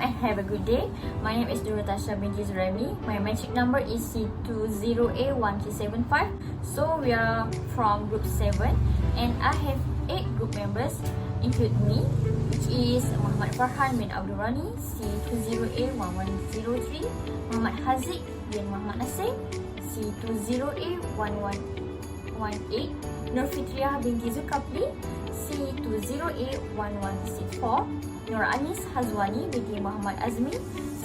and have a good day. My name is Tasha binti Zuraimi. My matric number is C20A1375. So we are from group 7 and I have 8 group members include me, which is Muhammad Farhan bin Abdul Rani, C20A1103, Muhammad Haziq bin Muhammad Nasir, C20A1118, Nur Fitriah binti Zulkafli, C20A1164, Nur Anis Hazwani binti Muhammad Azmi,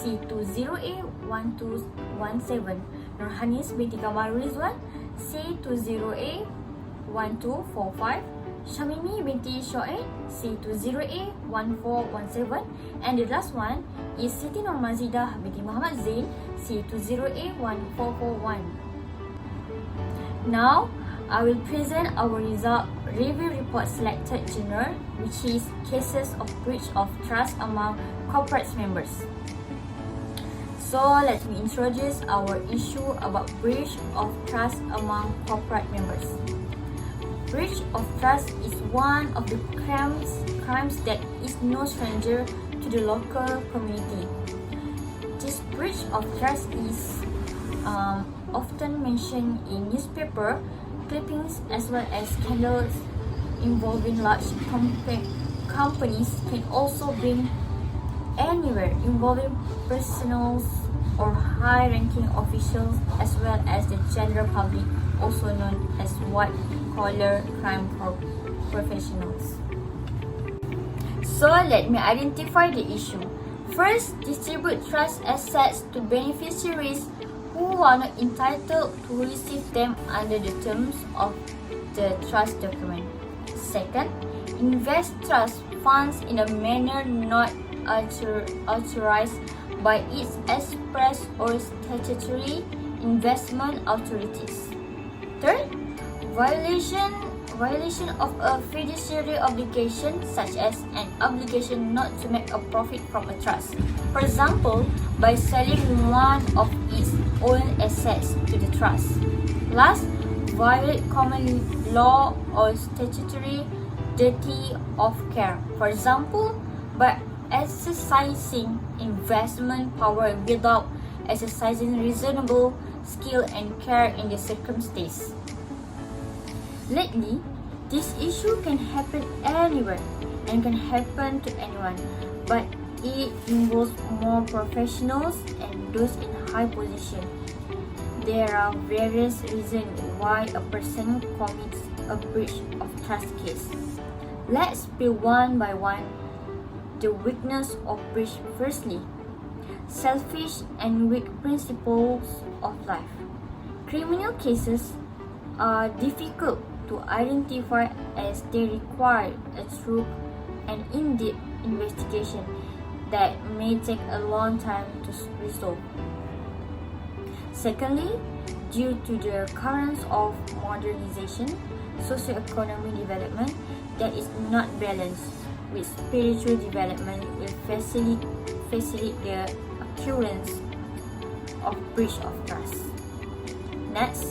C20A1217, Nur Hanis binti Kamal Rizwan, C20A1245, Shamimi binti Shoaib, C20A1417, and the last one is Siti Nur Mazidah binti Muhammad Zain, C20A1441. Now, I will present our result review report selected genre, which is cases of breach of trust among corporate members. So, let me introduce our issue about breach of trust among corporate members. Breach of trust is one of the crimes that is no stranger to the local community. This breach of trust is often mentioned in newspaper clippings as well as scandals involving large companies can also bring anywhere involving personals or high-ranking officials as well as the general public, also known as white-collar crime professionals. So let me identify the issue. First, distribute trust assets to beneficiaries who are not entitled to receive them under the terms of the trust document. Second, invest trust funds in a manner not authorized by its express or statutory investment authorities. Third, violation of a fiduciary obligation, such as an obligation not to make a profit from a trust. For example, by selling one of its own assets to the trust. Last, violate common law or statutory duty of care. For example, by exercising investment power without exercising reasonable skill and care in the circumstance. Lately, this issue can happen anywhere and can happen to anyone, but it involves more professionals and those in high position. There are various reasons why a person commits a breach of trust case. Let's be one by one. The weakness of breach. Firstly, selfish and weak principles of life. Criminal cases are difficult to identify as they require a true and in-depth investigation that may take a long time to resolve. Secondly, due to the currents of modernization, socio-economic development that is not balanced with spiritual development will facilitate the occurrence of breach of trust. Next,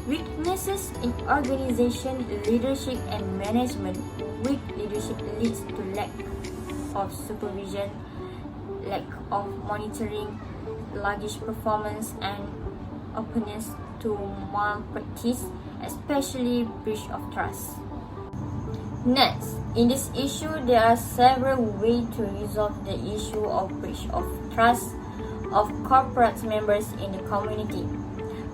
weaknesses in organization, leadership and management. Weak leadership leads to lack of supervision, lack of monitoring, sluggish performance and openness to malpractice, especially breach of trust. Next, in this issue, there are several ways to resolve the issue of breach of trust of corporate members in the community.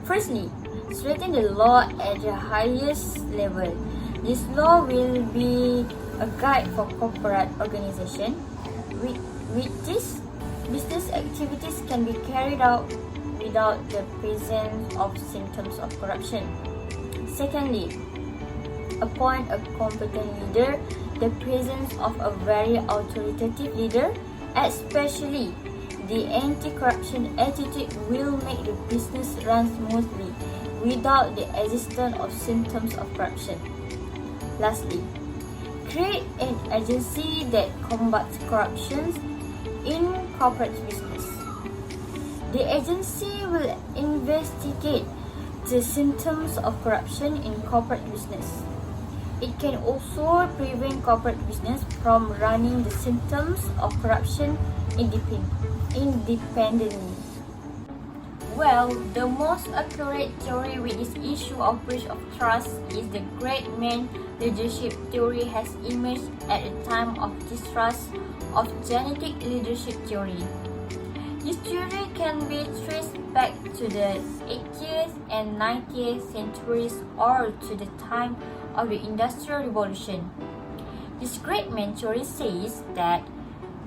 Firstly, strengthen the law at the highest level. This law will be a guide for corporate organization. With this, business activities can be carried out without the presence of symptoms of corruption. Secondly, appoint a competent leader. The presence of a very authoritative leader, especially the anti-corruption attitude, will make the business run smoothly without the existence of symptoms of corruption. Lastly, create an agency that combats corruption in corporate business. The agency will investigate the symptoms of corruption in corporate business. It can also prevent corporate business from running the symptoms of corruption independently. Well, the most accurate theory with this issue of breach of trust is the great man leadership theory has emerged at the time of distrust of genetic leadership theory. This theory can be traced back to the 80th and 90th centuries or to the time of the Industrial Revolution. This great man theory says that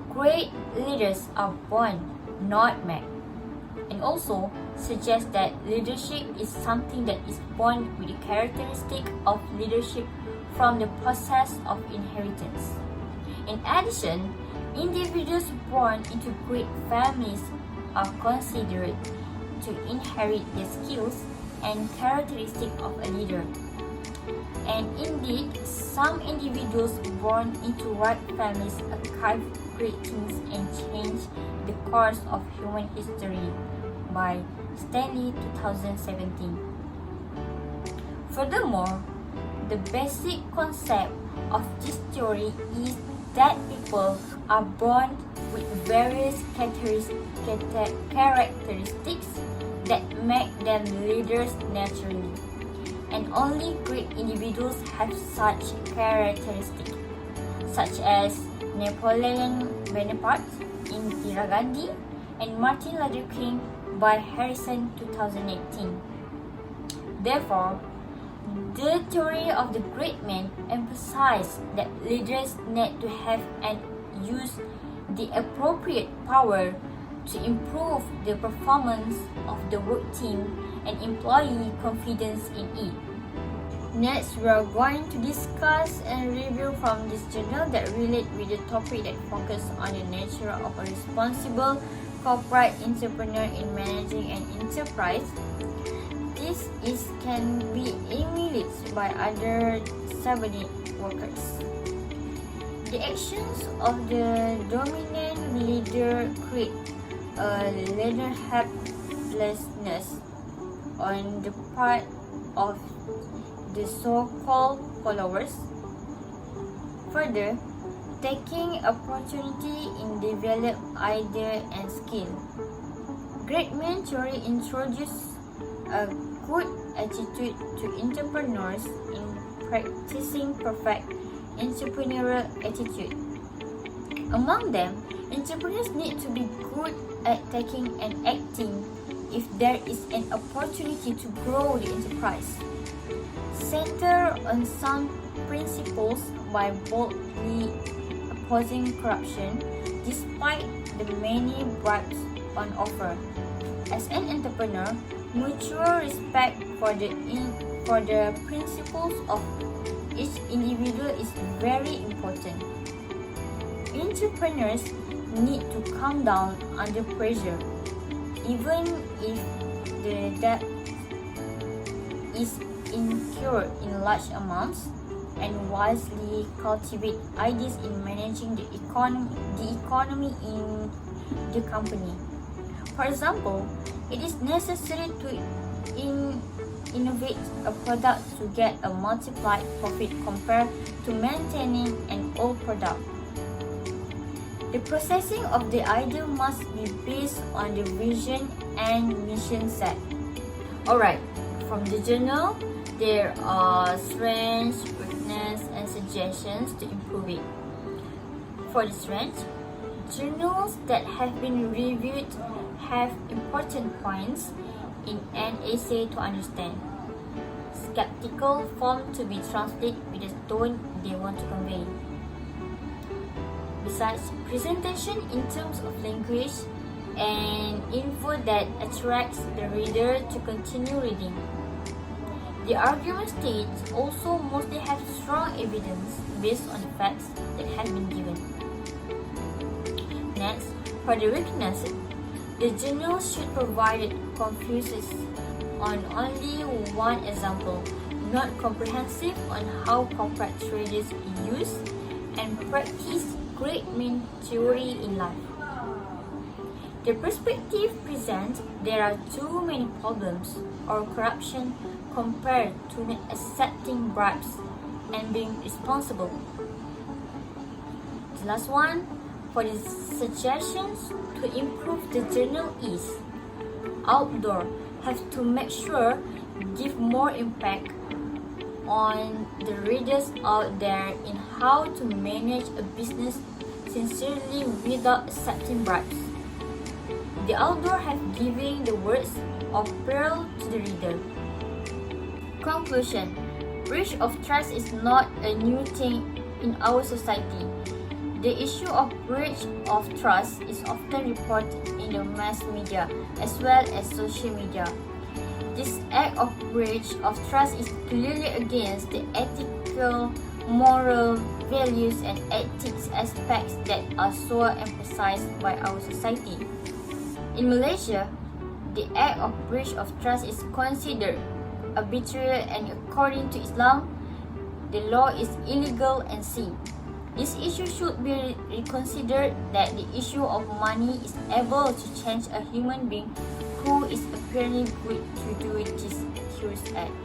great leaders are born, not made, and also suggests that leadership is something that is born with the characteristic of leadership from the process of inheritance. In addition, individuals born into great families are considered to inherit the skills and characteristics of a leader. And indeed, some individuals born into right families achieve great things and change the course of human history by Stanley 2017. Furthermore, the basic concept of this theory is that people are born with various characteristics that make them leaders naturally, and only great individuals have such characteristics, such as Napoleon Bonaparte, Indira Gandhi, and Martin Luther King by Harrison 2018. Therefore, the theory of the great man emphasizes that leaders need to have and use the appropriate power to improve the performance of the work team and employee confidence in it. Next, we are going to discuss and review from this journal that relate with the topic that focus on the nature of a responsible corporate entrepreneur in managing an enterprise. This can be emulated by other subordinate workers. The actions of the dominant leader create a leader helplessness on the part of the so-called followers. Further, taking opportunity in develop idea and skill. Great man theory introduces a good attitude to entrepreneurs in practicing perfect entrepreneurial attitude. Among them, entrepreneurs need to be good at taking and acting if there is an opportunity to grow the enterprise. Center on sound principles by boldly opposing corruption despite the many bribes on offer. As an entrepreneur, mutual respect for the principles of each individual is very important. Entrepreneurs need to calm down under pressure, even if the debt is incurred in large amounts, and wisely cultivate ideas in managing the economy in the company. For example, it is necessary to innovate a product to get a multiplied profit compared to maintaining an old product. The processing of the idea must be based on the vision and mission set. Alright, from the journal, there are strengths, weaknesses, and suggestions to improve it. For the strengths, journals that have been reviewed have important points in an essay to understand. Skeptical form to be translated with the tone they want to convey. Besides, presentation in terms of language and info that attracts the reader to continue reading. The argument states also mostly have strong evidence based on the facts that have been given. Next, for the weakness, the journal should provide confuses on only one example, not comprehensive on how corporate traders use and practice great man theory in life. The perspective presents there are too many problems or corruption compared to not accepting bribes and being responsible. The last one, For the suggestions to improve the journal is outdoor have to make sure give more impact on the readers out there in how to manage a business sincerely without accepting bribes. The outdoor have giving the words of pearl to the reader. Conclusion: breach of trust is not a new thing in our society. The issue of breach of trust is often reported in the mass media as well as social media. This act of breach of trust is clearly against the ethical, moral, values and ethics aspects that are so emphasized by our society. In Malaysia, the act of breach of trust is considered arbitrary and according to Islam, the law is illegal and sin. This issue should be reconsidered that the issue of money is able to change a human being who is apparently good to do this accused act.